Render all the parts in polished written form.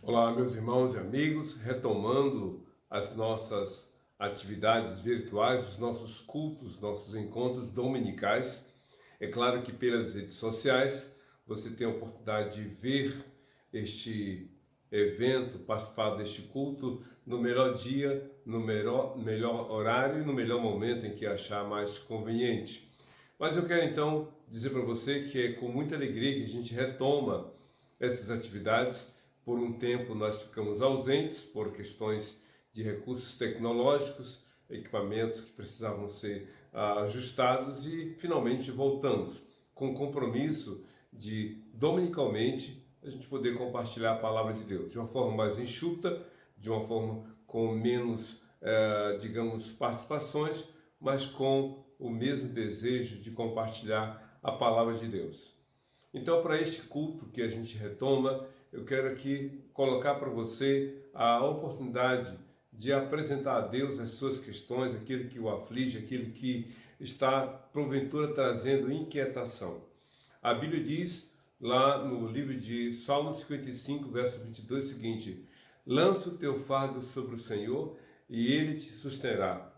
Olá, meus irmãos e amigos, retomando as nossas atividades virtuais, os nossos cultos, nossos encontros dominicais. É claro que pelas redes sociais você tem a oportunidade de ver este evento, participar deste culto no melhor dia, no melhor horário e no melhor momento em que achar mais conveniente. Mas eu quero então dizer para você que é com muita alegria que a gente retoma essas atividades. Por um tempo nós ficamos ausentes por questões de recursos tecnológicos, equipamentos que precisavam ser ajustados e finalmente voltamos com o compromisso de dominicalmente a gente poder compartilhar a palavra de Deus de uma forma mais enxuta, de uma forma com menos, digamos, participações, mas com o mesmo desejo de compartilhar a palavra de Deus. Então, para este culto que a gente retoma, eu quero aqui colocar para você a oportunidade de apresentar a Deus as suas questões, aquilo que o aflige, aquilo que está, porventura, trazendo inquietação. A Bíblia diz, lá no livro de Salmo 55, verso 22, o seguinte: lança o teu fardo sobre o Senhor e ele te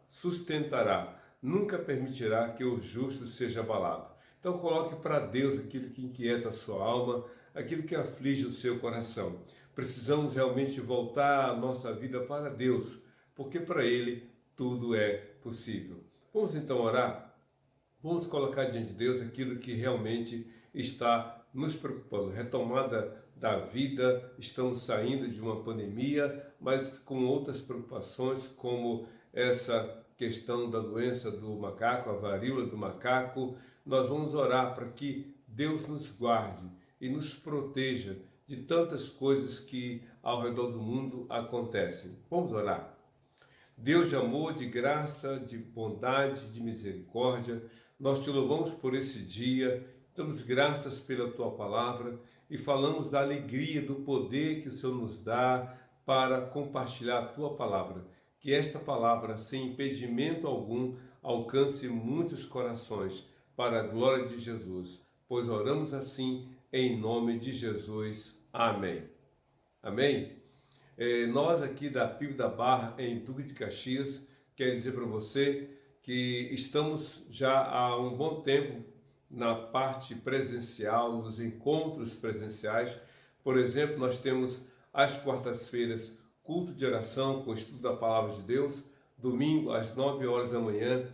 sustentará, nunca permitirá que o justo seja abalado. Então coloque para Deus aquilo que inquieta a sua alma, aquilo que aflige o seu coração. Precisamos realmente voltar a nossa vida para Deus, porque para Ele tudo é possível. Vamos então orar? Vamos colocar diante de Deus aquilo que realmente está nos preocupando. Retomada da vida, estamos saindo de uma pandemia, mas com outras preocupações, como essa questão da doença do macaco, a varíola do macaco. Nós vamos orar para que Deus nos guarde e nos proteja de tantas coisas que ao redor do mundo acontecem. Vamos orar. Deus de amor, de graça, de bondade, de misericórdia, nós te louvamos por esse dia, damos graças pela tua palavra e falamos da alegria, do poder que o Senhor nos dá para compartilhar a tua palavra. Que esta palavra, sem impedimento algum, alcance muitos corações para a glória de Jesus, pois oramos assim em nome de Jesus. Amém. Amém? Nós aqui da PIB da Barra, em Duque de Caxias, quero dizer para você que estamos já há um bom tempo na parte presencial, nos encontros presenciais. Por exemplo, nós temos às quartas-feiras culto de oração com estudo da Palavra de Deus, domingo às 9 horas da manhã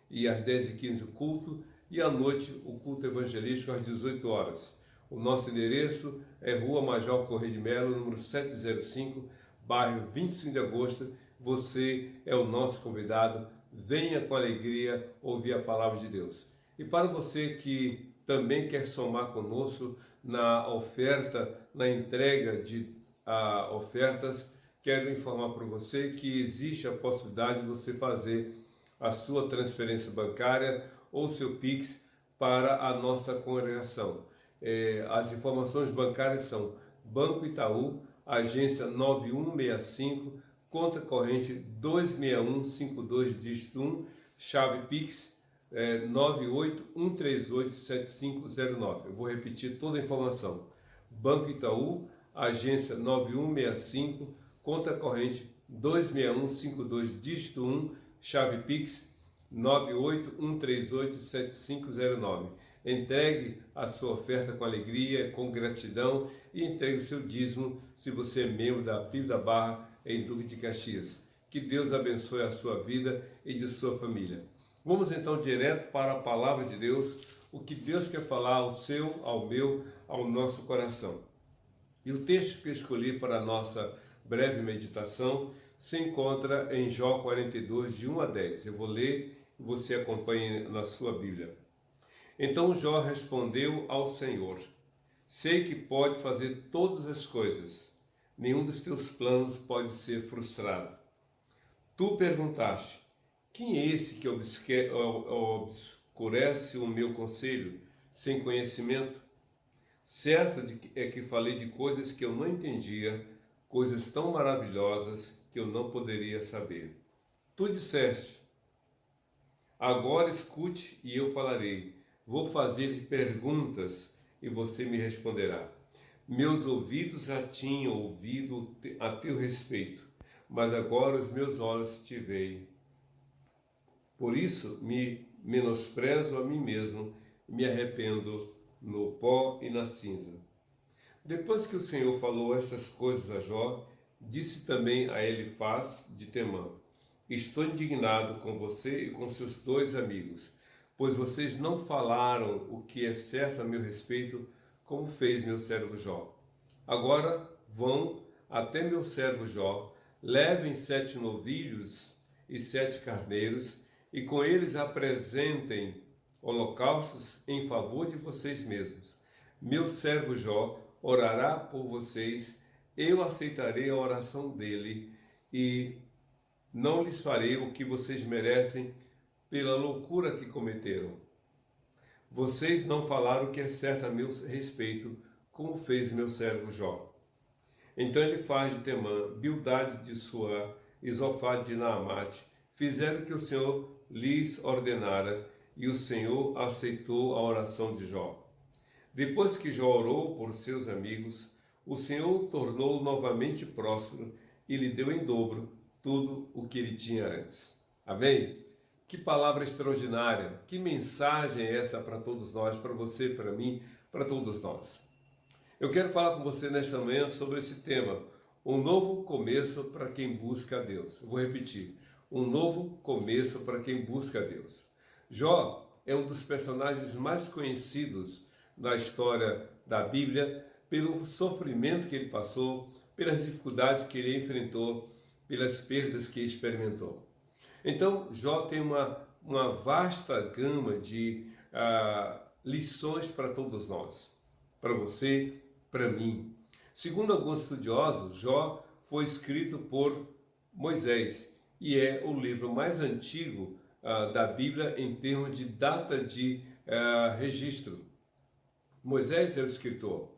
e às 10h15 o culto, e à noite o culto evangelístico às 18 horas. O nosso endereço é Rua Major Correia de Melo, número 705, bairro 25 de Agosto. Você é o nosso convidado. Venha com alegria ouvir a palavra de Deus. E para você que também quer somar conosco na oferta, na entrega de ofertas, quero informar para você que existe a possibilidade de você fazer a sua transferência bancária ou seu Pix para a nossa congregação. As informações bancárias são Banco Itaú, agência 9165, conta corrente 26152, dígito 1, chave Pix 981387509. Eu vou repetir toda a informação. Banco Itaú, agência 9165, conta corrente 26152, dígito 1, chave Pix 981387509. Entregue a sua oferta com alegria, com gratidão e entregue o seu dízimo se você é membro da PIB da Barra em Duque de Caxias. Que Deus abençoe a sua vida e de sua família. Vamos então direto para a palavra de Deus, o que Deus quer falar ao seu, ao meu, ao nosso coração. E o texto que eu escolhi para a nossa breve meditação se encontra em Jó 42, de 1 a 10. Eu vou ler e você acompanhe na sua Bíblia. Então Jó respondeu ao Senhor: sei que pode fazer todas as coisas, nenhum dos teus planos pode ser frustrado. Tu perguntaste: quem é esse que obscurece o meu conselho sem conhecimento? Certo é que falei de coisas que eu não entendia, coisas tão maravilhosas que eu não poderia saber. Tu disseste: agora escute e eu falarei. Vou fazer-lhe perguntas e você me responderá. Meus ouvidos já tinham ouvido a teu respeito, mas agora os meus olhos te veem. Por isso me menosprezo a mim mesmo e me arrependo no pó e na cinza. Depois que o Senhor falou estas coisas a Jó, disse também a Elifaz de Temã: Estou indignado com você e com seus dois amigos, pois vocês não falaram o que é certo a meu respeito, como fez meu servo Jó. Agora vão até meu servo Jó, levem 7 novilhos e 7 carneiros, e com eles apresentem holocaustos em favor de vocês mesmos. Meu servo Jó orará por vocês, eu aceitarei a oração dele, e não lhes farei o que vocês merecem pela loucura que cometeram. Vocês não falaram o que é certo a meu respeito, como fez meu servo Jó. Então ele faz de Temã, Bildade de Suã e Zofá de Naamate, fizeram o que o Senhor lhes ordenara, e o Senhor aceitou a oração de Jó. Depois que Jó orou por seus amigos, o Senhor o tornou novamente próspero e lhe deu em dobro tudo o que ele tinha antes. Amém? Que palavra extraordinária! Que mensagem é essa para todos nós, para você, para mim, para todos nós. Eu quero falar com você nesta manhã sobre esse tema, um novo começo para quem busca a Deus. Eu vou repetir, um novo começo para quem busca a Deus. Jó é um dos personagens mais conhecidos da história da Bíblia pelo sofrimento que ele passou, pelas dificuldades que ele enfrentou, pelas perdas que experimentou. Então, Jó tem uma vasta gama de lições para todos nós, para você, para mim. Segundo alguns estudiosos, Jó foi escrito por Moisés e é o livro mais antigo da Bíblia em termos de data de registro. Moisés é o escritor,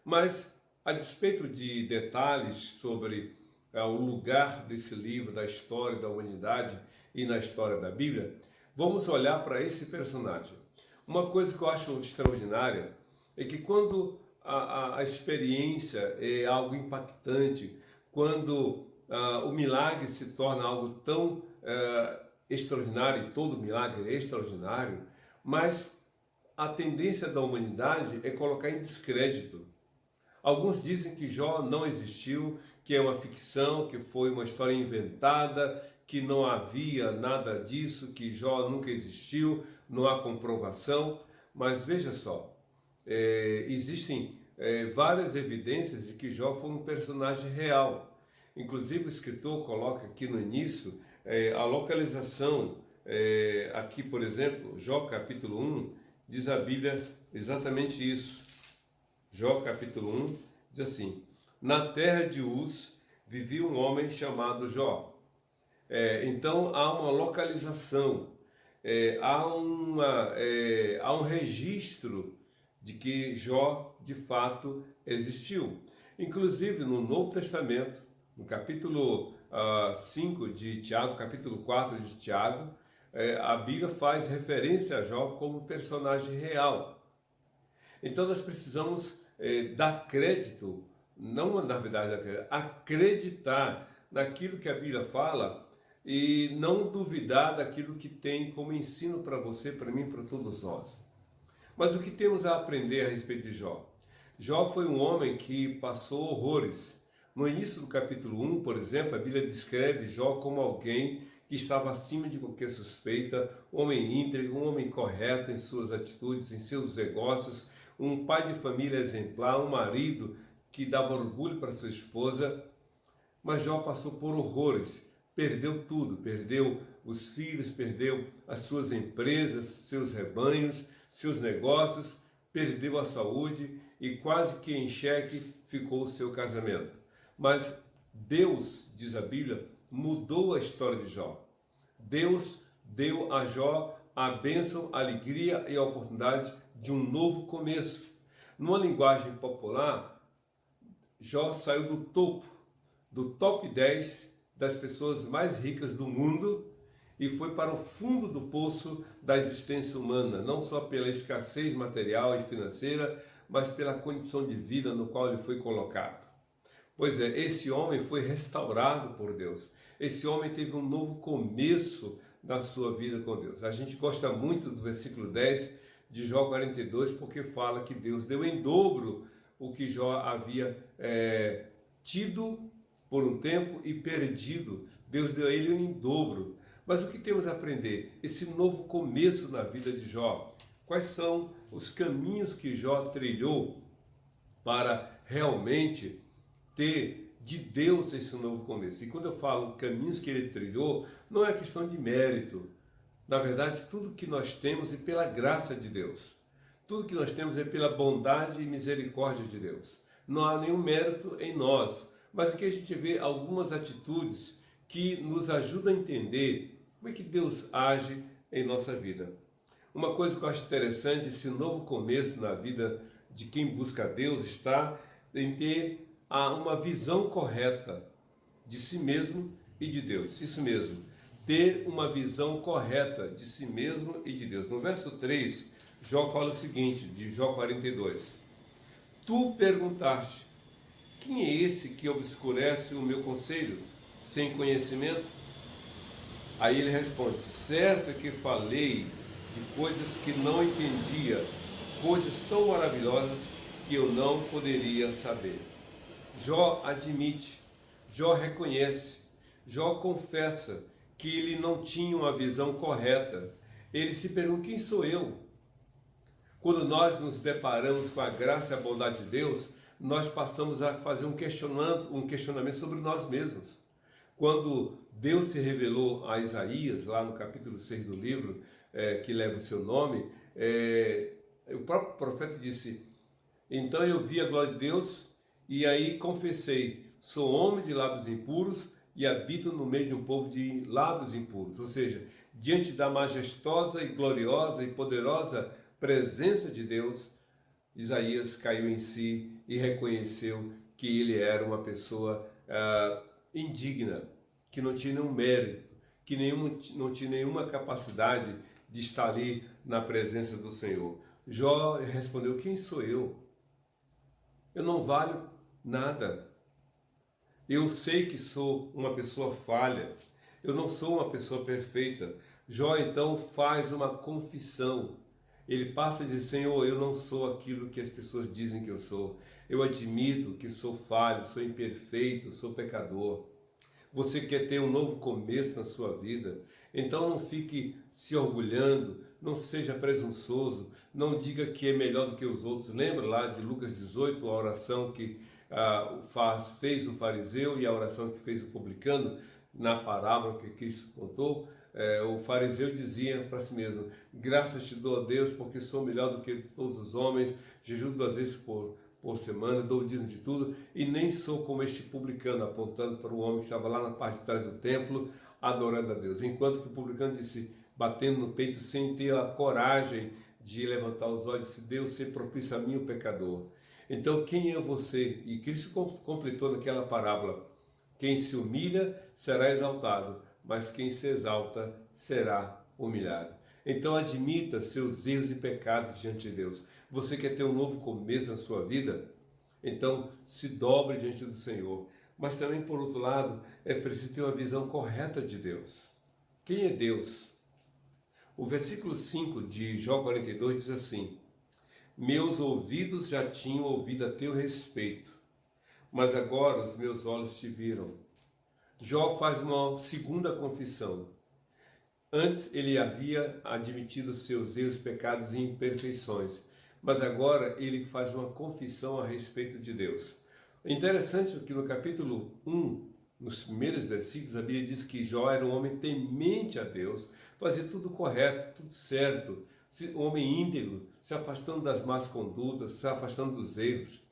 mas a despeito de detalhes sobre o lugar desse livro, da história da humanidade e na história da Bíblia, vamos olhar para esse personagem. Uma coisa que eu acho extraordinária é que quando a experiência é algo impactante, quando o milagre se torna algo tão extraordinário, e todo milagre é extraordinário, mas a tendência da humanidade é colocar em descrédito. Alguns dizem que Jó não existiu, que é uma ficção, que foi uma história inventada, que não havia nada disso, que Jó nunca existiu, não há comprovação. Mas veja só, existem várias evidências de que Jó foi um personagem real. Inclusive o escritor coloca aqui no início a localização, aqui por exemplo, Jó capítulo 1, diz a Bíblia exatamente isso. Jó capítulo 1 diz assim: Na terra de Uz vivia um homem chamado Jó. Então há uma localização, há um registro de que Jó de fato existiu. Inclusive no Novo Testamento, no capítulo 5 de Tiago, capítulo 4 de Tiago, a Bíblia faz referência a Jó como personagem real. Então nós precisamos dar crédito, não na verdade acreditar naquilo que a Bíblia fala e não duvidar daquilo que tem como ensino para você, para mim, para todos nós. Mas o que temos a aprender a respeito de Jó? Jó foi um homem que passou horrores. No início do capítulo 1, por exemplo, a Bíblia descreve Jó como alguém que estava acima de qualquer suspeita, um homem íntegro, um homem correto em suas atitudes, em seus negócios, um pai de família exemplar, um marido que dava orgulho para sua esposa. Mas Jó passou por horrores, perdeu tudo, perdeu os filhos, perdeu as suas empresas, seus rebanhos, seus negócios, perdeu a saúde e quase que em xeque ficou o seu casamento. Mas Deus, diz a Bíblia, mudou a história de Jó. Deus deu a Jó a bênção, a alegria e a oportunidade de um novo começo. Numa linguagem popular, Jó saiu do top 10 das pessoas mais ricas do mundo e foi para o fundo do poço da existência humana, não só pela escassez material e financeira, mas pela condição de vida no qual ele foi colocado. Pois é, esse homem foi restaurado por Deus. Esse homem teve um novo começo na sua vida com Deus. A gente gosta muito do versículo 10 de Jó 42, porque fala que Deus deu em dobro o que Jó havia tido por um tempo e perdido. Deus deu a ele em dobro. Mas o que temos a aprender? Esse novo começo na vida de Jó. Quais são os caminhos que Jó trilhou para realmente ter de Deus esse novo começo? E quando eu falo caminhos que ele trilhou, não é questão de mérito. Na verdade, tudo que nós temos é pela graça de Deus. Tudo que nós temos é pela bondade e misericórdia de Deus. Não há nenhum mérito em nós. Mas aqui a gente vê algumas atitudes que nos ajudam a entender como é que Deus age em nossa vida. Uma coisa que eu acho interessante, esse novo começo na vida de quem busca Deus está em ter uma visão correta de si mesmo e de Deus. Isso mesmo, ter uma visão correta de si mesmo e de Deus. No verso 3, Jó fala o seguinte, de Jó 42. Tu perguntaste, quem é esse que obscurece o meu conselho, sem conhecimento? Aí ele responde, certo é que falei de coisas que não entendia, coisas tão maravilhosas que eu não poderia saber. Jó admite, Jó reconhece, Jó confessa que ele não tinha uma visão correta. Ele se pergunta, quem sou eu? Quando nós nos deparamos com a graça e a bondade de Deus, nós passamos a fazer um questionamento sobre nós mesmos. Quando Deus se revelou a Isaías, lá no capítulo 6 do livro, que leva o seu nome, o próprio profeta disse, então eu vi a glória de Deus e aí confessei, sou homem de lábios impuros e habito no meio de um povo de lábios impuros. Ou seja, diante da majestosa e gloriosa e poderosa presença de Deus, Isaías caiu em si e reconheceu que ele era uma pessoa indigna, que não tinha nenhum mérito, que não tinha nenhuma capacidade de estar ali na presença do Senhor. Jó respondeu, quem sou eu? Eu não valho nada. Eu sei que sou uma pessoa falha. Eu não sou uma pessoa perfeita. Jó então faz uma confissão. Ele passa a dizer, Senhor, eu não sou aquilo que as pessoas dizem que eu sou. Eu admito que sou falho, sou imperfeito, sou pecador. Você quer ter um novo começo na sua vida? Então não fique se orgulhando, não seja presunçoso, não diga que é melhor do que os outros. Lembra lá de Lucas 18, a oração que fez o fariseu e a oração que fez o publicano, na parábola que Cristo contou? O fariseu dizia para si mesmo, graças te dou a Deus porque sou melhor do que todos os homens, jejuo 2 vezes por semana, dou o dízimo de tudo, e nem sou como este publicano, apontando para o homem que estava lá na parte de trás do templo, adorando a Deus. Enquanto que o publicano disse, batendo no peito, sem ter a coragem de levantar os olhos, disse, Deus ser propício a mim, o pecador. Então, quem é você? E Cristo completou naquela parábola, quem se humilha será exaltado, mas quem se exalta será humilhado. Então admita seus erros e pecados diante de Deus. Você quer ter um novo começo na sua vida? Então se dobre diante do Senhor. Mas também, por outro lado, é preciso ter uma visão correta de Deus. Quem é Deus? O versículo 5 de Jó 42 diz assim, meus ouvidos já tinham ouvido a teu respeito, mas agora os meus olhos te viram. Jó faz uma segunda confissão. Antes ele havia admitido seus erros, pecados e imperfeições, mas agora ele faz uma confissão a respeito de Deus. É interessante que no capítulo 1, nos primeiros versículos, a Bíblia diz que Jó era um homem temente a Deus, fazia tudo correto, tudo certo, um homem íntegro, se afastando das más condutas, se afastando dos erros.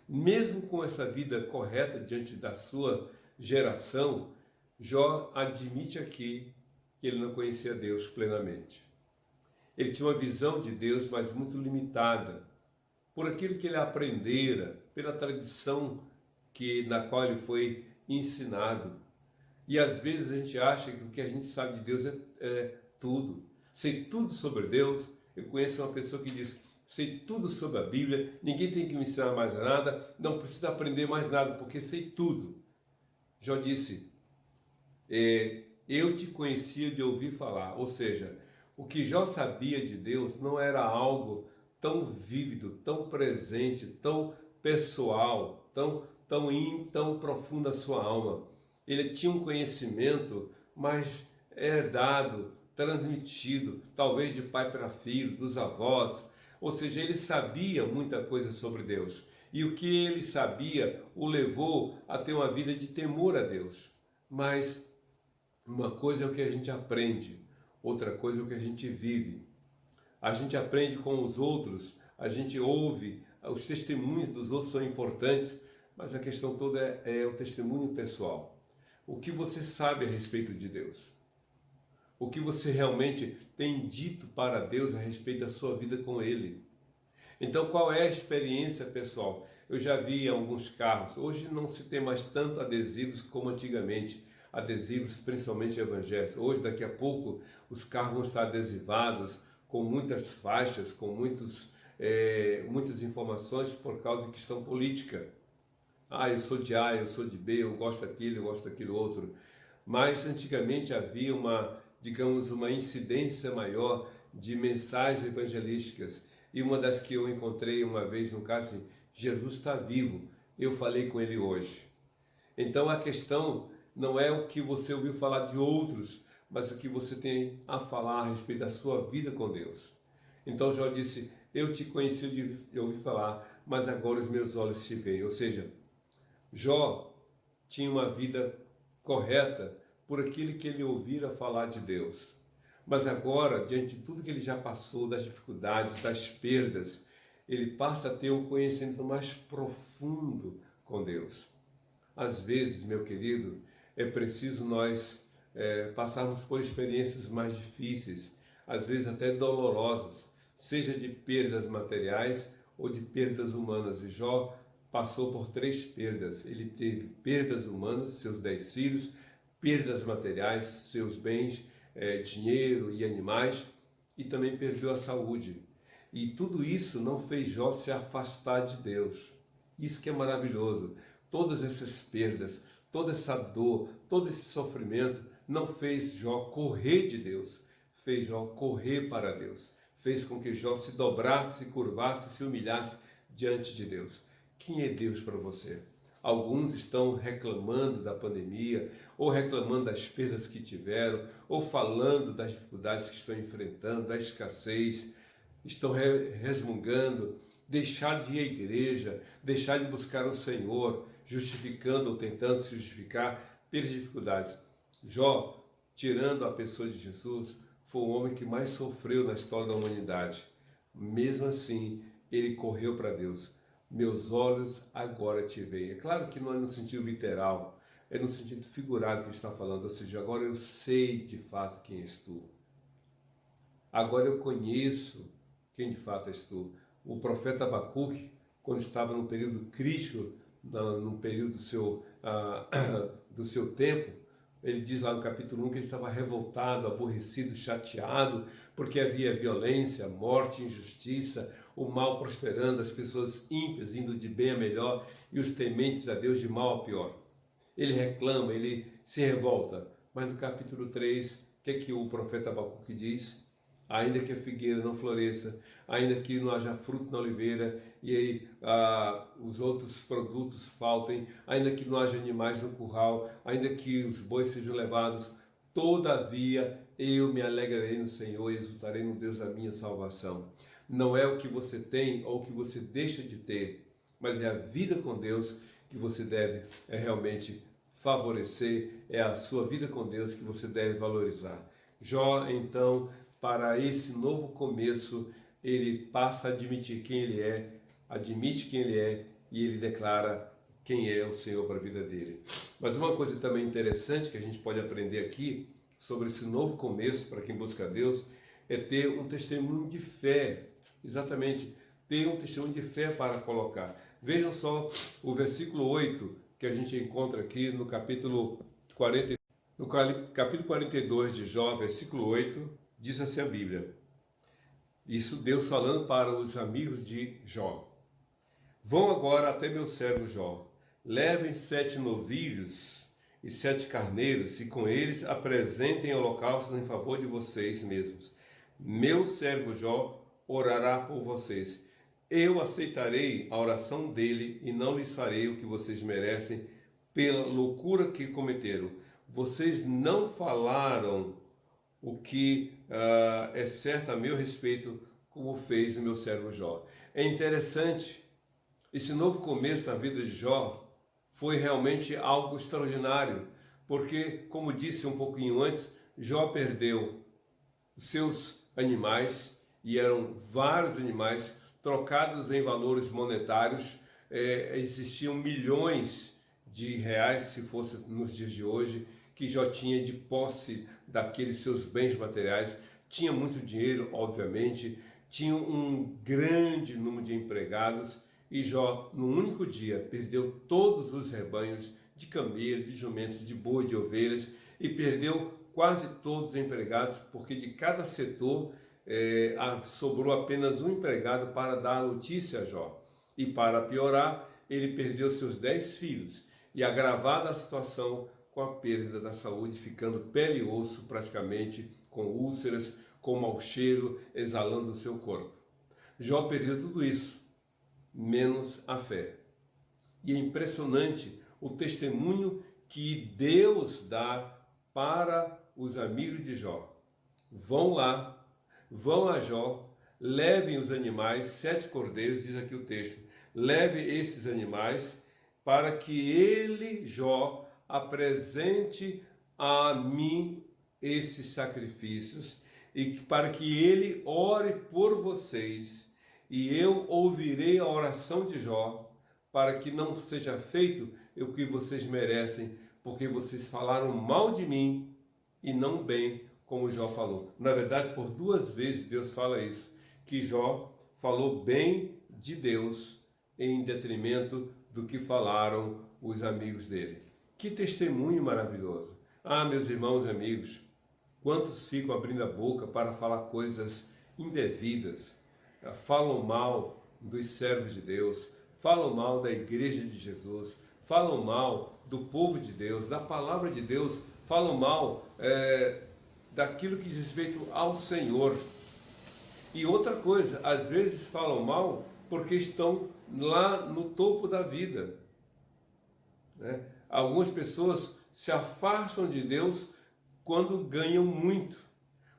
Mesmo com essa vida correta diante da sua geração, Jó admite aqui que ele não conhecia Deus plenamente. Ele tinha uma visão de Deus, mas muito limitada, por aquilo que ele aprendera, pela tradição na qual ele foi ensinado. E às vezes a gente acha que o que a gente sabe de Deus é tudo. Sei tudo sobre Deus. Eu conheço uma pessoa que diz, sei tudo sobre a Bíblia, ninguém tem que me ensinar mais nada, não preciso aprender mais nada, porque sei tudo. Jó disse, eu te conhecia de ouvir falar, ou seja, o que Jó sabia de Deus não era algo tão vívido, tão presente, tão pessoal, tão profundo a sua alma. Ele tinha um conhecimento mais herdado, transmitido, talvez de pai para filho, dos avós, ou seja, ele sabia muita coisa sobre Deus. E o que ele sabia o levou a ter uma vida de temor a Deus. Mas uma coisa é o que a gente aprende, outra coisa é o que a gente vive. A gente aprende com os outros, a gente ouve, os testemunhos dos outros são importantes, mas a questão toda é o testemunho pessoal. O que você sabe a respeito de Deus? O que você realmente tem dito para Deus a respeito da sua vida com Ele? Então, qual é a experiência pessoal? Eu já vi em alguns carros, hoje não se tem mais tanto adesivos como antigamente, adesivos principalmente evangélicos. Hoje, daqui a pouco, os carros vão estar adesivados com muitas faixas, com muitas informações por causa de questão política. Ah, eu sou de A, eu sou de B, eu gosto daquilo, eu gosto daquilo outro. Mas antigamente havia uma incidência maior de mensagens evangelísticas. E uma das que eu encontrei uma vez no caso, assim, Jesus está vivo, eu falei com ele hoje. Então a questão não é o que você ouviu falar de outros, mas o que você tem a falar a respeito da sua vida com Deus. Então Jó disse, eu te conheci de ouvir falar, mas agora os meus olhos te veem. Ou seja, Jó tinha uma vida correta por aquilo que ele ouvira falar de Deus. Mas agora, diante de tudo que ele já passou, das dificuldades, das perdas, ele passa a ter um conhecimento mais profundo com Deus. Às vezes, meu querido, é preciso nós passarmos por experiências mais difíceis, às vezes até dolorosas, seja de perdas materiais ou de perdas humanas. E Jó passou por 3 perdas. Ele teve perdas humanas, seus 10 filhos, perdas materiais, seus bens, dinheiro e animais, e também perdeu a saúde. E tudo isso não fez Jó se afastar de Deus. Isso que é maravilhoso. Todas essas perdas, toda essa dor, todo esse sofrimento não fez Jó correr de Deus, fez Jó correr para Deus. Fez com que Jó se dobrasse, curvasse, se humilhasse diante de Deus. Quem é Deus para você? Alguns estão reclamando da pandemia, ou reclamando das perdas que tiveram, ou falando das dificuldades que estão enfrentando, da escassez, estão resmungando, deixar de ir à igreja, deixar de buscar o Senhor, justificando ou tentando se justificar pelas dificuldades. Jó, tirando a pessoa de Jesus, foi o homem que mais sofreu na história da humanidade. Mesmo assim, ele correu para Deus. Meus olhos agora te veem. É claro que não é no sentido literal, é no sentido figurado que ele está falando. Ou seja, agora eu sei de fato quem és tu. Agora eu conheço quem de fato és tu. O profeta Abacuque, quando estava num período crítico, num período do seu tempo, ele diz lá no capítulo 1 que ele estava revoltado, aborrecido, chateado, porque havia violência, morte, injustiça, o mal prosperando, as pessoas ímpias indo de bem a melhor e os tementes a Deus de mal a pior. Ele reclama, ele se revolta. Mas no capítulo 3, o que é que o profeta Abacuque diz? Ainda que a figueira não floresça, ainda que não haja fruto na oliveira e aí os outros produtos faltem, ainda que não haja animais no curral, ainda que os bois sejam levados, todavia eu me alegrarei no Senhor e exultarei no Deus da minha salvação. Não é o que você tem ou o que você deixa de ter, mas é a vida com Deus que você deve realmente favorecer, é a sua vida com Deus que você deve valorizar. Jó, então, para esse novo começo, ele passa a admitir quem ele é, admite quem ele é e ele declara quem é o Senhor para a vida dele. Mas uma coisa também interessante que a gente pode aprender aqui sobre esse novo começo para quem busca Deus é ter um testemunho de fé, exatamente, ter um testemunho de fé para colocar. Vejam só o versículo 8 que a gente encontra aqui no capítulo 40, no capítulo 42 de Jó, versículo 8, diz assim a Bíblia: Isso Deus falando para os amigos de Jó. Vão agora até meu servo Jó. Levem 7 novilhos e 7 carneiros, e com eles apresentem holocaustos em favor de vocês mesmos. Meu servo Jó orará por vocês. Eu aceitarei a oração dele e não lhes farei o que vocês merecem pela loucura que cometeram. Vocês não falaram o que é certo a meu respeito, como fez o meu servo Jó. É interessante, esse novo começo na vida de Jó foi realmente algo extraordinário, porque, como disse um pouquinho antes, Jó perdeu os seus animais, e eram vários animais trocados em valores monetários. Existiam milhões de reais, se fosse nos dias de hoje, que Jó tinha de posse daqueles seus bens materiais. Tinha muito dinheiro, obviamente, tinha um grande número de empregados, e Jó, num único dia, perdeu todos os rebanhos de camelo, de jumentos, de boi, de ovelhas, e perdeu quase todos os empregados, porque de cada setor sobrou apenas um empregado para dar a notícia a Jó. E para piorar, ele perdeu seus 10 filhos, e agravada a situação com a perda da saúde, ficando pele e osso praticamente, com úlceras, com mau cheiro, exalando do seu corpo. Jó perdeu tudo isso, menos a fé. E é impressionante o testemunho que Deus dá para os amigos de Jó. Vão lá, vão a Jó, levem os animais, 7 cordeiros, diz aqui o texto, leve esses animais para que ele, Jó, apresente a mim esses sacrifícios, e para que ele ore por vocês, e eu ouvirei a oração de Jó, para que não seja feito o que vocês merecem, porque vocês falaram mal de mim e não bem, como Jó falou. Na verdade, por 2 vezes Deus fala isso, que Jó falou bem de Deus em detrimento do que falaram os amigos dele. Que testemunho maravilhoso! Ah, meus irmãos e amigos, quantos ficam abrindo a boca para falar coisas indevidas, falam mal dos servos de Deus, falam mal da igreja de Jesus, falam mal do povo de Deus, da palavra de Deus, falam mal daquilo que diz respeito ao Senhor. E outra coisa, às vezes falam mal porque estão lá no topo da vida, né? Algumas pessoas se afastam de Deus quando ganham muito,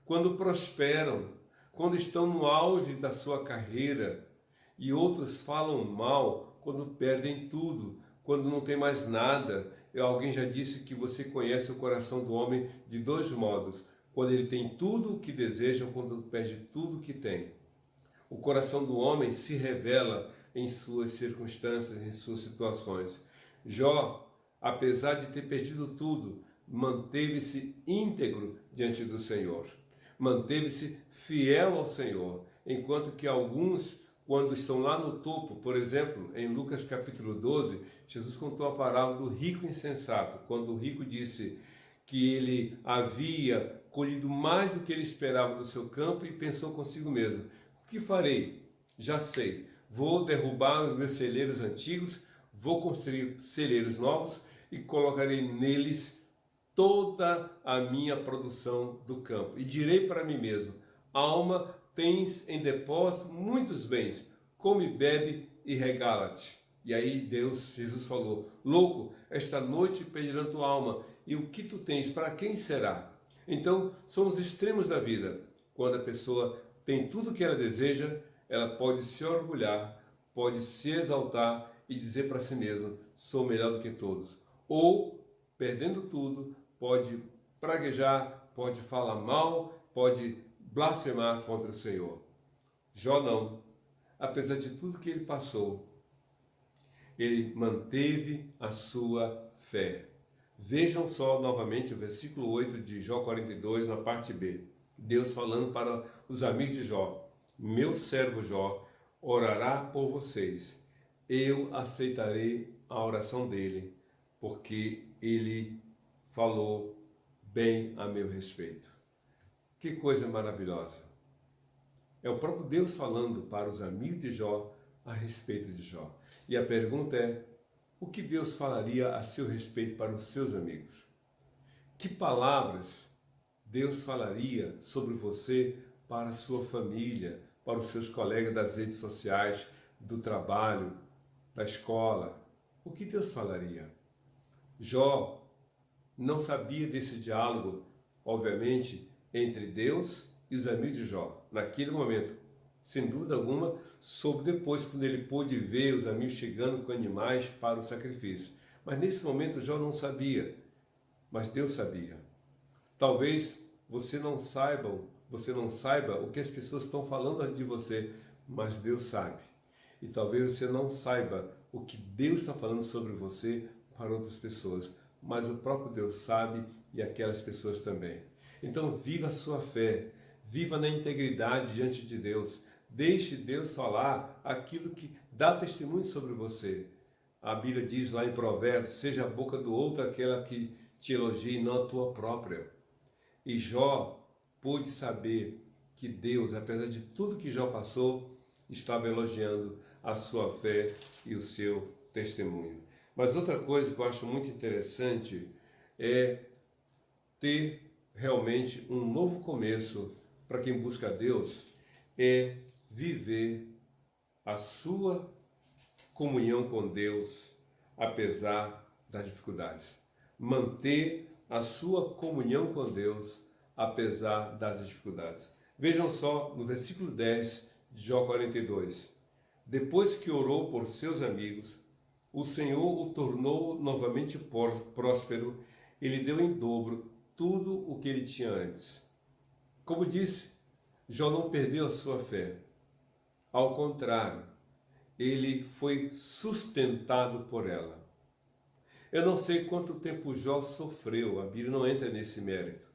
quando prosperam, quando estão no auge da sua carreira, e outros falam mal quando perdem tudo, quando não tem mais nada. Alguém já disse que você conhece o coração do homem de 2 modos: quando ele tem tudo o que deseja ou quando perde tudo o que tem. O coração do homem se revela em suas circunstâncias, em suas situações. Jó, apesar de ter perdido tudo, manteve-se íntegro diante do Senhor, manteve-se fiel ao Senhor, enquanto que alguns, quando estão lá no topo, por exemplo, em Lucas capítulo 12, Jesus contou a parábola do rico insensato, quando o rico disse que ele havia colhido mais do que ele esperava do seu campo e pensou consigo mesmo: o que farei? Já sei, vou derrubar os meus celeiros antigos, vou construir celeiros novos e colocarei neles toda a minha produção do campo. E direi para mim mesmo: alma, tens em depósito muitos bens, come, bebe e regala-te. E aí Jesus falou: louco, esta noite perderão tua alma, e o que tu tens, para quem será? Então, são os extremos da vida. Quando a pessoa tem tudo o que ela deseja, ela pode se orgulhar, pode se exaltar e dizer para si mesma: sou melhor do que todos. Ou, perdendo tudo, pode praguejar, pode falar mal, pode blasfemar contra o Senhor. Jó não. Apesar de tudo que ele passou, ele manteve a sua fé. Vejam só novamente o versículo 8 de Jó 42, na parte B. Deus falando para os amigos de Jó: meu servo Jó orará por vocês. Eu aceitarei a oração dele, porque ele falou bem a meu respeito. Que coisa maravilhosa! É o próprio Deus falando para os amigos de Jó a respeito de Jó. E a pergunta é: o que Deus falaria a seu respeito para os seus amigos? Que palavras Deus falaria sobre você para a sua família, para os seus colegas das redes sociais, do trabalho, da escola? O que Deus falaria? Jó não sabia desse diálogo, obviamente, entre Deus e os amigos de Jó, naquele momento. Sem dúvida alguma, soube depois, quando ele pôde ver os amigos chegando com animais para o sacrifício. Mas nesse momento Jó não sabia, mas Deus sabia. Talvez você não saiba o que as pessoas estão falando de você, mas Deus sabe. E talvez você não saiba o que Deus está falando sobre você para outras pessoas, mas o próprio Deus sabe e aquelas pessoas também. Então viva a sua fé, viva na integridade diante de Deus. Deixe Deus falar aquilo que dá testemunho sobre você. A Bíblia diz lá em Provérbios: seja a boca do outro aquela que te elogie, não a tua própria. E Jó pôde saber que Deus, apesar de tudo que Jó passou, estava elogiando a sua fé e o seu testemunho. Mas outra coisa que eu acho muito interessante é ter realmente um novo começo para quem busca Deus, é viver a sua comunhão com Deus apesar das dificuldades. Manter a sua comunhão com Deus apesar das dificuldades. Vejam só no versículo 10 de Jó 42. Depois que orou por seus amigos, o Senhor o tornou novamente próspero e lhe deu em dobro tudo o que ele tinha antes. Como disse, Jó não perdeu a sua fé. Ao contrário, ele foi sustentado por ela. Eu não sei quanto tempo Jó sofreu, a Bíblia não entra nesse mérito.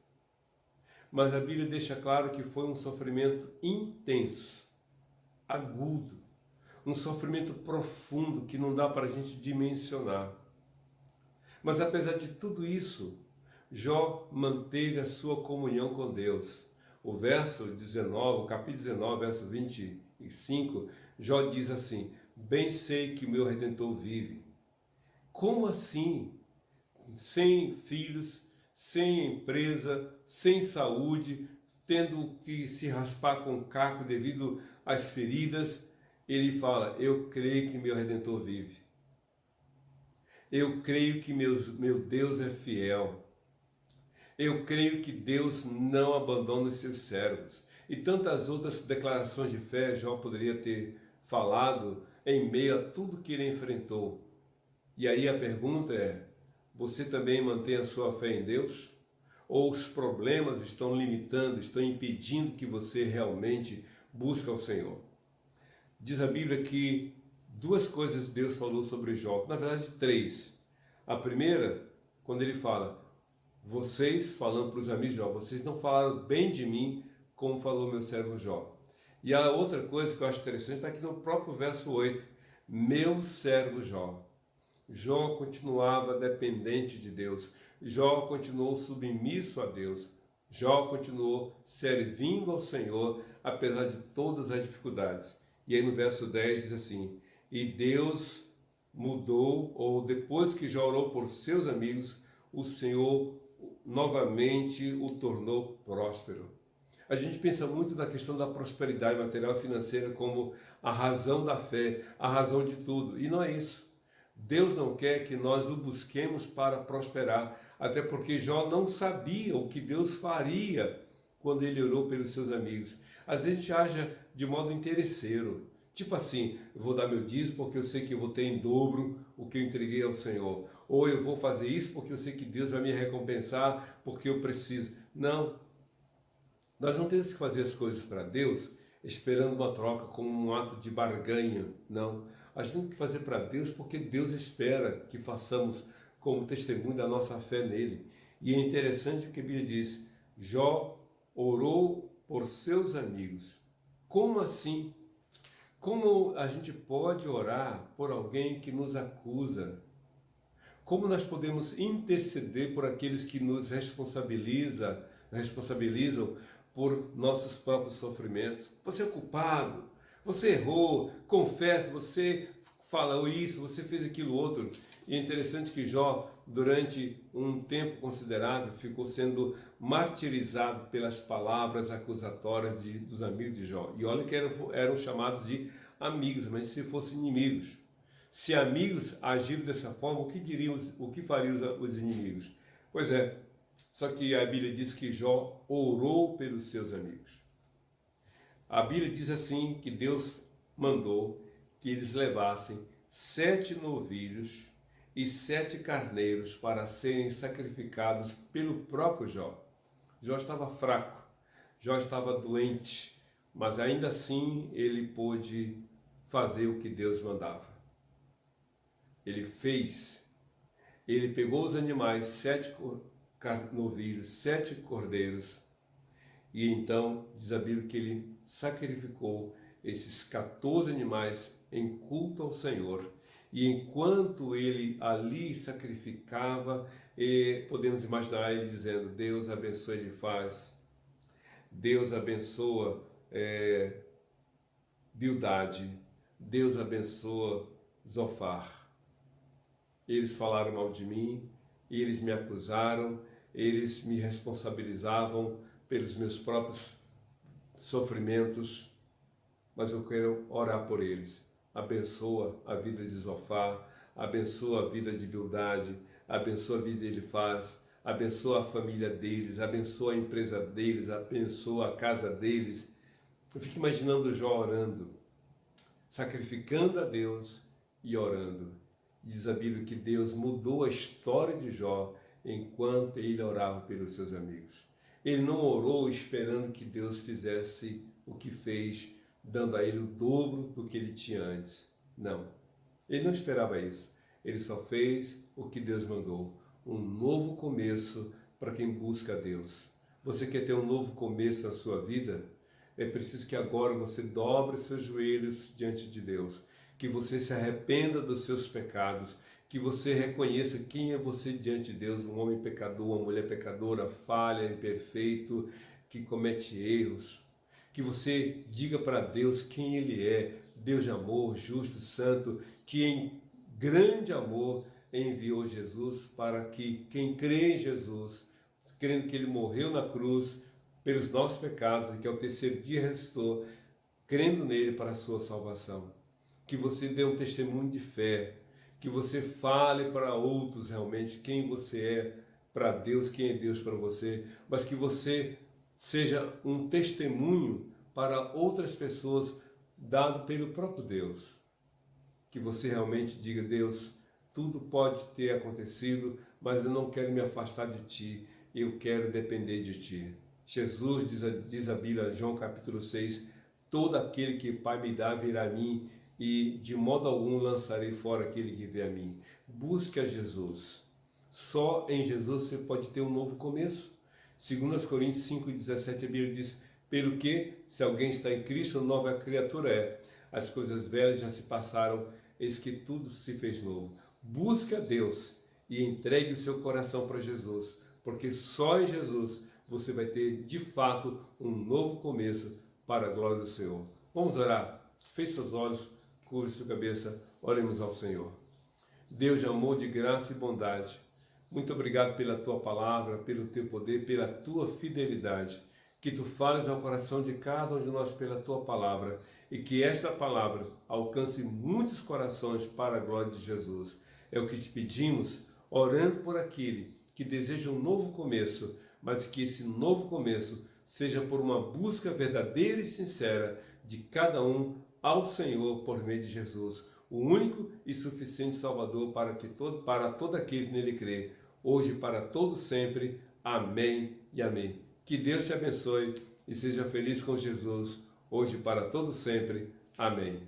Mas a Bíblia deixa claro que foi um sofrimento intenso, agudo, um sofrimento profundo que não dá para a gente dimensionar. Mas apesar de tudo isso, Jó manteve a sua comunhão com Deus. O verso 19, o capítulo 19, verso 25, Jó diz assim: bem sei que o meu Redentor vive. Como assim? Sem filhos, sem empresa, sem saúde, tendo que se raspar com caco devido às feridas, ele fala: eu creio que meu Redentor vive. Eu creio que meu Deus é fiel. Eu creio que Deus não abandona os seus servos. E tantas outras declarações de fé Jó poderia ter falado em meio a tudo que ele enfrentou. E aí a pergunta é: você também mantém a sua fé em Deus? Ou os problemas estão limitando, estão impedindo que você realmente busque ao Senhor? Diz a Bíblia que duas coisas Deus falou sobre Jó, na verdade três. A primeira, quando ele fala: vocês, falando para os amigos de Jó, vocês não falaram bem de mim como falou meu servo Jó. E a outra coisa que eu acho interessante está aqui no próprio verso 8, meu servo Jó. Jó continuava dependente de Deus. Jó continuou submisso a Deus. Jó continuou servindo ao Senhor, apesar de todas as dificuldades. E aí no verso 10 diz assim: e Deus mudou, ou depois que Jó orou por seus amigos, o Senhor novamente o tornou próspero. A gente pensa muito na questão da prosperidade material e financeira como a razão da fé, a razão de tudo. E não é isso. Deus não quer que nós o busquemos para prosperar, até porque Jó não sabia o que Deus faria quando ele orou pelos seus amigos. Às vezes a gente age de modo interesseiro, tipo assim: eu vou dar meu dízimo porque eu sei que eu vou ter em dobro o que eu entreguei ao Senhor, ou eu vou fazer isso porque eu sei que Deus vai me recompensar porque eu preciso. Não, nós não temos que fazer as coisas para Deus esperando uma troca como um ato de barganha, não. A gente tem que fazer para Deus porque Deus espera que façamos como testemunho da nossa fé nele. E é interessante o que a Bíblia diz: Jó orou por seus amigos. Como assim? Como a gente pode orar por alguém que nos acusa? Como nós podemos interceder por aqueles que nos responsabilizam por nossos próprios sofrimentos. Você é culpado, você errou, confessa, você falou isso, você fez aquilo outro. E é interessante que Jó, durante um tempo considerável, ficou sendo martirizado pelas palavras acusatórias dos amigos de Jó. E olha que eram chamados de amigos, mas se fossem inimigos. Se amigos agiram dessa forma, o que fariam os inimigos? Pois é, só que a Bíblia diz que Jó orou pelos seus amigos. A Bíblia diz assim que Deus mandou que eles levassem 7 novilhos e 7 carneiros para serem sacrificados pelo próprio Jó. Jó estava fraco, Jó estava doente, mas ainda assim ele pôde fazer o que Deus mandava. Ele fez, ele pegou os animais, 7 novilhos, 7 cordeiros, e então diz a Bíblia que ele sacrificou esses 14 animais em culto ao Senhor. E enquanto ele ali sacrificava, podemos imaginar ele dizendo: Deus abençoe Elifaz, Deus abençoa Bildade, Deus abençoa Zofar. Eles falaram mal de mim, eles me acusaram, eles me responsabilizavam pelos meus próprios sofrimentos, mas eu quero orar por eles. Abençoa a vida de Zofar, abençoa a vida de Bildade, abençoa a vida de Elifaz, abençoa a família deles, abençoa a empresa deles, abençoa a casa deles. Eu fico imaginando Jó orando, sacrificando a Deus e orando. Diz a Bíblia que Deus mudou a história de Jó enquanto ele orava pelos seus amigos. Ele não orou esperando que Deus fizesse o que fez, dando a ele o dobro do que ele tinha antes. Não, ele não esperava isso. Ele só fez o que Deus mandou. Um novo começo para quem busca a Deus. Você quer ter um novo começo na sua vida? É preciso que agora você dobre seus joelhos diante de Deus, que você se arrependa dos seus pecados, que você reconheça quem é você diante de Deus, um homem pecador, uma mulher pecadora, falha, imperfeito, que comete erros. Que você diga para Deus quem Ele é, Deus de amor, justo, santo, que em grande amor enviou Jesus para que quem crê em Jesus, crendo que Ele morreu na cruz pelos nossos pecados e que ao terceiro dia ressuscitou, crendo nele para a sua salvação. Que você dê um testemunho de fé, que você fale para outros realmente quem você é para Deus, quem é Deus para você, mas que você seja um testemunho para outras pessoas dado pelo próprio Deus. Que você realmente diga: Deus, tudo pode ter acontecido, mas eu não quero me afastar de Ti, eu quero depender de Ti. Jesus, diz a Bíblia, João capítulo 6, todo aquele que o Pai me dá virá a mim, e de modo algum lançarei fora aquele que vê a mim. Busque a Jesus. Só em Jesus você pode ter um novo começo. 2 Coríntios 5,17, a Bíblia diz: pelo que, se alguém está em Cristo, nova criatura é. As coisas velhas já se passaram, eis que tudo se fez novo. Busque a Deus e entregue o seu coração para Jesus, porque só em Jesus você vai ter, de fato, um novo começo para a glória do Senhor. Vamos orar. Feche seus olhos, curve sua cabeça, oremos ao Senhor. Deus de amor, de graça e bondade, muito obrigado pela Tua palavra, pelo Teu poder, pela Tua fidelidade. Que Tu fales ao coração de cada um de nós pela Tua palavra e que esta palavra alcance muitos corações para a glória de Jesus. É o que te pedimos, orando por aquele que deseja um novo começo, mas que esse novo começo seja por uma busca verdadeira e sincera de cada um ao Senhor por meio de Jesus, o único e suficiente Salvador para todo aquele que nele crê, hoje e para todos sempre. Amém e amém. Que Deus te abençoe e seja feliz com Jesus, hoje e para todos sempre. Amém.